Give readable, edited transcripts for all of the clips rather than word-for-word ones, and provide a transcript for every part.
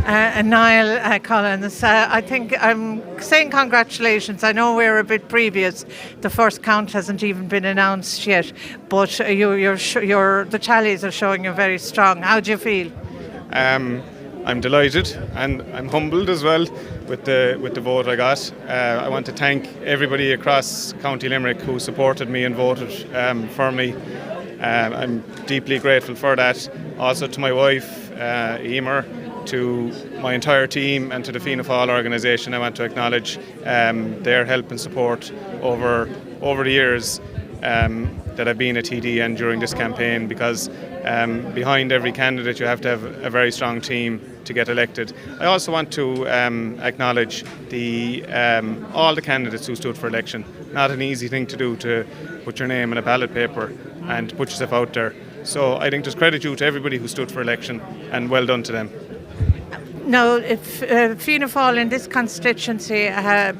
And Niall Collins, I think I'm saying congratulations. I know we're a bit previous. The first count hasn't even been announced yet, but the tallies are showing you very strong. How do you feel? I'm delighted and I'm humbled as well with the vote I got. I want to thank everybody across County Limerick who supported me and voted for me. I'm deeply grateful for that. Also to my wife, Emer, to my entire team and to the Fianna Fáil organisation. I want to acknowledge their help and support over the years that I've been a TD and during this campaign, because behind every candidate you have to have a very strong team to get elected. I also want to acknowledge all the candidates who stood for election. Not an easy thing to do, to put your name in a ballot paper and to put yourself out there. So I think there's credit due to everybody who stood for election, and well done to them. Now, if Fianna Fáil in this constituency,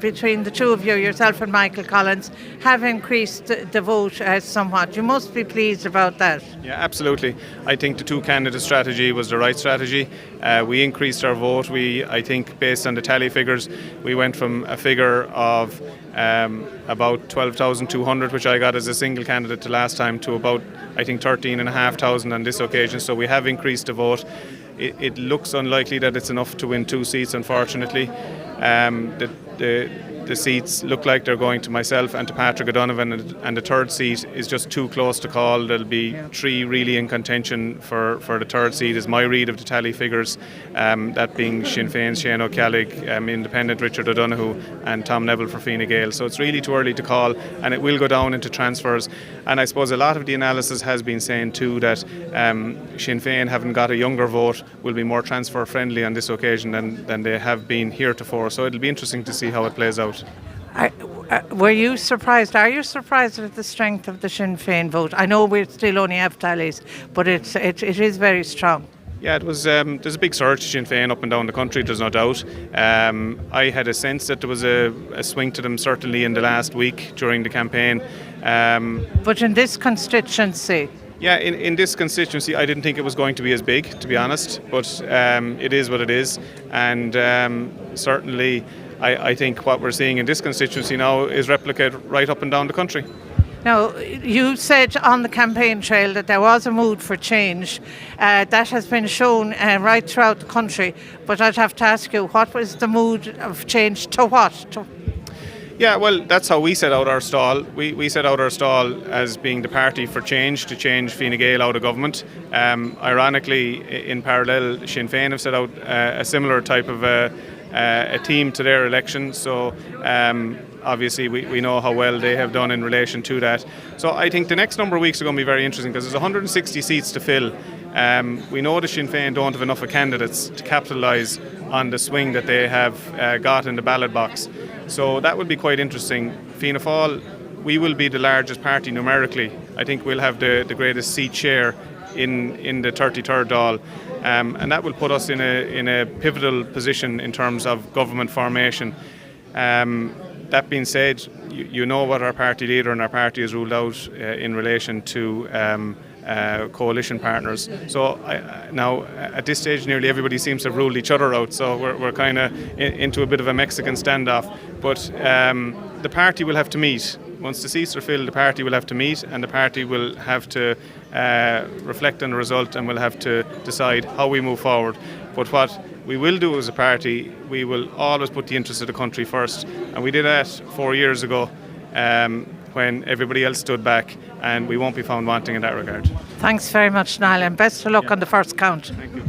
between the two of you, yourself and Michael Collins, have increased the vote somewhat. You must be pleased about that. Yeah, absolutely. I think the two-candidate strategy was the right strategy. We increased our vote. I think, based on the tally figures, we went from a figure of about 12,200, which I got as a single candidate the last time, to about, I think, 13,500 on this occasion. So we have increased the vote. It looks unlikely that it's enough to win 2 seats, unfortunately. The seats look like they're going to myself and to Patrick O'Donovan, and the third seat is just too close to call. There'll be 3 really in contention for the third seat, is my read of the tally figures, that being Sinn Féin's Shane O'Callig, Independent Richard O'Donoghue, and Tom Neville for Fine Gael. So it's really too early to call, and it will go down into transfers. And I suppose a lot of the analysis has been saying too that Sinn Féin, having got a younger vote, will be more transfer friendly on this occasion than they have been heretofore. So it'll be interesting to see how it plays out. Were you surprised? Are you surprised at the strength of the Sinn Féin vote? I know we still only have tallies, but it is very strong. Yeah, it was. There's a big surge to Sinn Féin up and down the country, there's no doubt. I had a sense that there was a swing to them certainly in the last week during the campaign. But in this constituency? Yeah, in this constituency, I didn't think it was going to be as big, to be honest, but it is what it is. And certainly, I think what we're seeing in this constituency now is replicated right up and down the country. Now, you said on the campaign trail that there was a mood for change. That has been shown right throughout the country. But I'd have to ask you, what was the mood of change to what? Yeah, well, that's how we set out our stall. We set out our stall as being the party for change, to change Fine Gael out of government. Ironically, in parallel, Sinn Féin have set out a similar type of a team to their election. So obviously we know how well they have done in relation to that. So I think the next number of weeks are going to be very interesting, because there's 160 seats to fill. We know the Sinn Féin don't have enough of candidates to capitalise on the swing that they have got in the ballot box. So that will be quite interesting. Fianna Fáil, we will be the largest party numerically. I think we'll have the greatest seat share in the 33rd Dáil, and that will put us in a pivotal position in terms of government formation. That being said, you know what our party leader and our party has ruled out in relation to coalition partners. So now at this stage nearly everybody seems to have ruled each other out, so we're kind of into a bit of a Mexican standoff. But the party will have to meet. Once the seats are filled, the party will have to meet, and the party will have to reflect on the result, and will have to decide how we move forward. But what we will do as a party, we will always put the interests of the country first, and we did that 4 years ago when everybody else stood back, and we won't be found wanting in that regard. Thanks very much, Niall, and best of luck on the first count. Thank you.